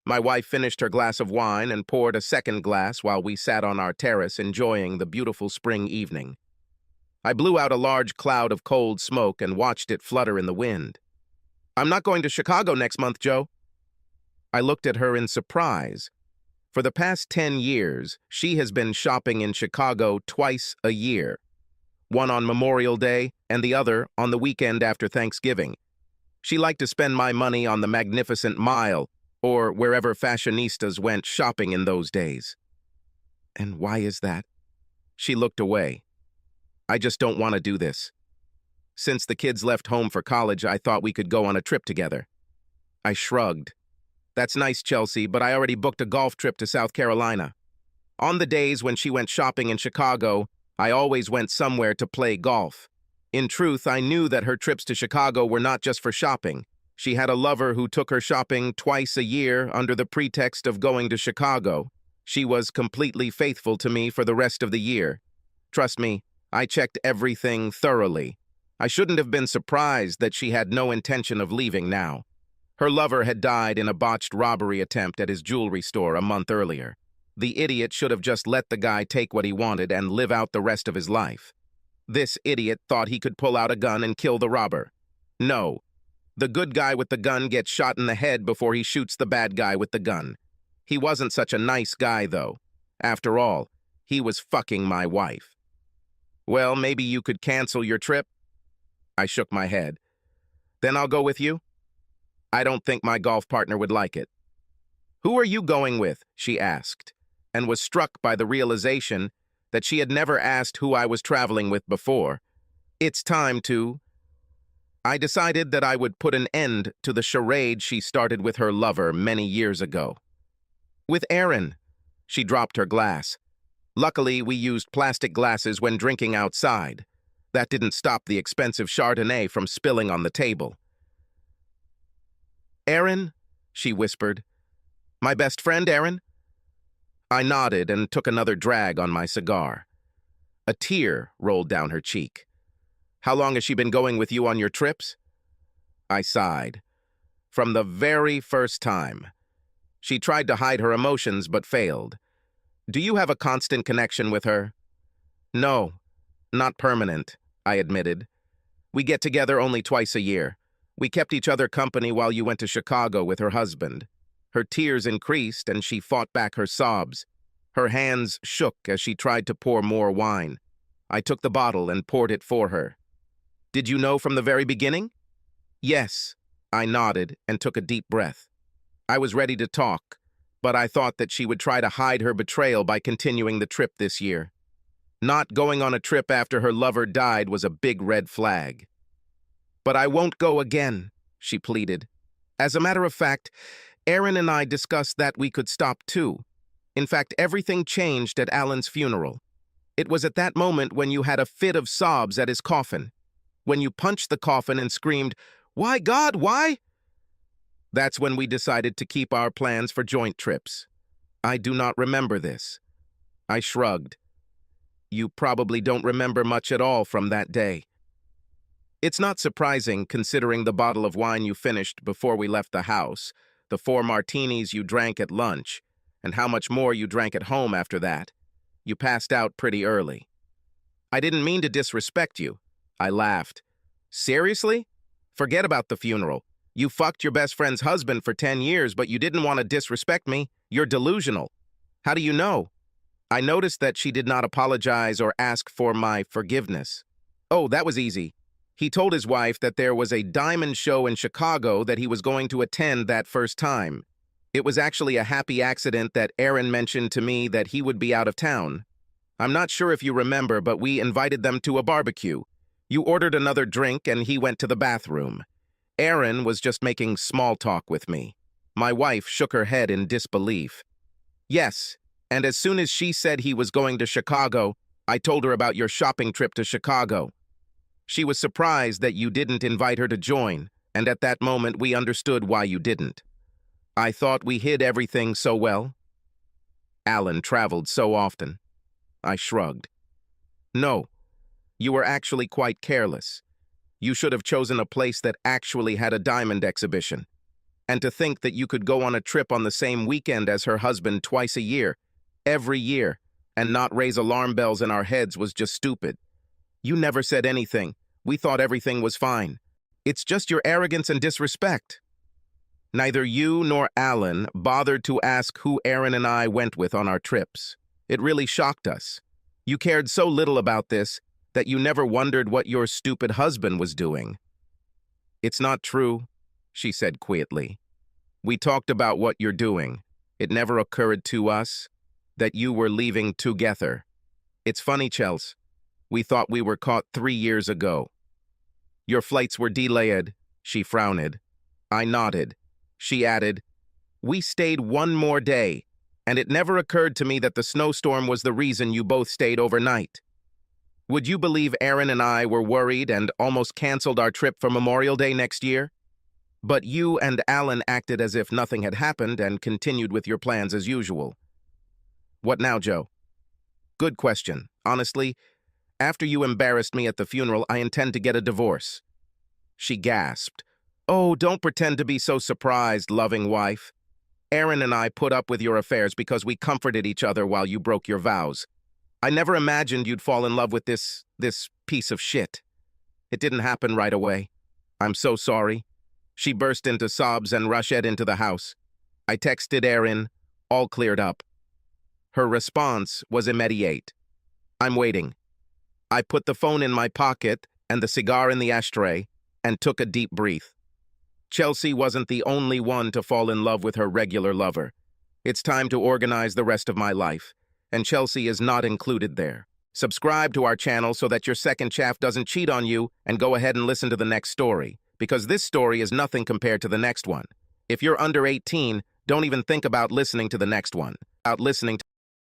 My wife finished her glass of wine and poured a second glass while we sat on our terrace enjoying the beautiful spring evening. I blew out a large cloud of cold smoke and watched it flutter in the wind. "I'm not going to Chicago next month, Joe." I looked at her in surprise. For the past 10 years, she has been shopping in Chicago twice a year, one on Memorial Day and the other on the weekend after Thanksgiving. She liked to spend my money on the Magnificent Mile or wherever fashionistas went shopping in those days. "And why is that?" She looked away. "I just don't want to do this. Since the kids left home for college, I thought we could go on a trip together." I shrugged. "That's nice, Chelsea, but I already booked a golf trip to South Carolina." On the days when she went shopping in Chicago, I always went somewhere to play golf. In truth, I knew that her trips to Chicago were not just for shopping. She had a lover who took her shopping twice a year under the pretext of going to Chicago. She was completely faithful to me for the rest of the year. Trust me, I checked everything thoroughly. I shouldn't have been surprised that she had no intention of leaving now. Her lover had died in a botched robbery attempt at his jewelry store a month earlier. The idiot should have just let the guy take what he wanted and live out the rest of his life. This idiot thought he could pull out a gun and kill the robber. No. The good guy with the gun gets shot in the head before he shoots the bad guy with the gun. He wasn't such a nice guy, though. After all, he was fucking my wife. "Well, maybe you could cancel your trip?" I shook my head. "Then I'll go with you." "I don't think my golf partner would like it." "Who are you going with?" she asked, and was struck by the realization that she had never asked who I was traveling with before. It's time to... I decided that I would put an end to the charade she started with her lover many years ago. "With Aaron." She dropped her glass. Luckily, we used plastic glasses when drinking outside. That didn't stop the expensive Chardonnay from spilling on the table. "Aaron?" she whispered. "My best friend, Aaron?" I nodded and took another drag on my cigar. A tear rolled down her cheek. "How long has she been going with you on your trips?" I sighed. "From the very first time." She tried to hide her emotions but failed. "Do you have a constant connection with her?" "No, not permanent," I admitted. "We get together only twice a year. We kept each other company while you went to Chicago with her husband." Her tears increased and she fought back her sobs. Her hands shook as she tried to pour more wine. I took the bottle and poured it for her. "Did you know from the very beginning?" "Yes." I nodded and took a deep breath. I was ready to talk, but I thought that she would try to hide her betrayal by continuing the trip this year. Not going on a trip after her lover died was a big red flag. "But I won't go again," she pleaded. "As a matter of fact, Aaron and I discussed that we could stop too. In fact, everything changed at Alan's funeral. It was at that moment when you had a fit of sobs at his coffin. When you punched the coffin and screamed, 'Why, God, why?' That's when we decided to keep our plans for joint trips. I do not remember this." I shrugged. "You probably don't remember much at all from that day." It's not surprising, considering the bottle of wine you finished before we left the house, the 4 martinis you drank at lunch, and how much more you drank at home after that. You passed out pretty early. "I didn't mean to disrespect you." I laughed. "Seriously? Forget about the funeral. You fucked your best friend's husband for 10 years, but you didn't want to disrespect me. You're delusional." "How do you know?" I noticed that she did not apologize or ask for my forgiveness. "Oh, that was easy. He told his wife that there was a diamond show in Chicago that he was going to attend that first time. It was actually a happy accident that Aaron mentioned to me that he would be out of town. I'm not sure if you remember, but we invited them to a barbecue. You ordered another drink and he went to the bathroom. Aaron was just making small talk with me." My wife shook her head in disbelief. "Yes, and as soon as she said he was going to Chicago, I told her about your shopping trip to Chicago. She was surprised that you didn't invite her to join, and at that moment we understood why you didn't. I thought we hid everything so well." "Alan traveled so often." I shrugged. "No, you were actually quite careless. You should have chosen a place that actually had a diamond exhibition. And to think that you could go on a trip on the same weekend as her husband twice a year, every year, and not raise alarm bells in our heads was just stupid. You never said anything. We thought everything was fine. It's just your arrogance and disrespect. Neither you nor Alan bothered to ask who Aaron and I went with on our trips. It really shocked us. You cared so little about this that you never wondered what your stupid husband was doing. It's not true, she said quietly. We talked about what you're doing. It never occurred to us that you were leaving together. It's funny, Chels. We thought we were caught 3 years ago. Your flights were delayed, she frowned. I nodded. She added, we stayed one more day, and it never occurred to me that the snowstorm was the reason you both stayed overnight. Would you believe Aaron and I were worried and almost canceled our trip for Memorial Day next year? But you and Alan acted as if nothing had happened and continued with your plans as usual. What now, Joe? Good question. Honestly, after you embarrassed me at the funeral, I intend to get a divorce. She gasped. Oh, don't pretend to be so surprised, loving wife. Aaron and I put up with your affairs because we comforted each other while you broke your vows. I never imagined you'd fall in love with this piece of shit. It didn't happen right away. I'm so sorry. She burst into sobs and rushed into the house. I texted Aaron, all cleared up. Her response was immediate. I'm waiting. I put the phone in my pocket and the cigar in the ashtray and took a deep breath. Chelsea wasn't the only one to fall in love with her regular lover. It's time to organize the rest of my life, and Chelsea is not included there. Subscribe to our channel so that your second chaff doesn't cheat on you, and go ahead and listen to the next story, because this story is nothing compared to the next one. If you're under 18, don't even think about listening to the next one.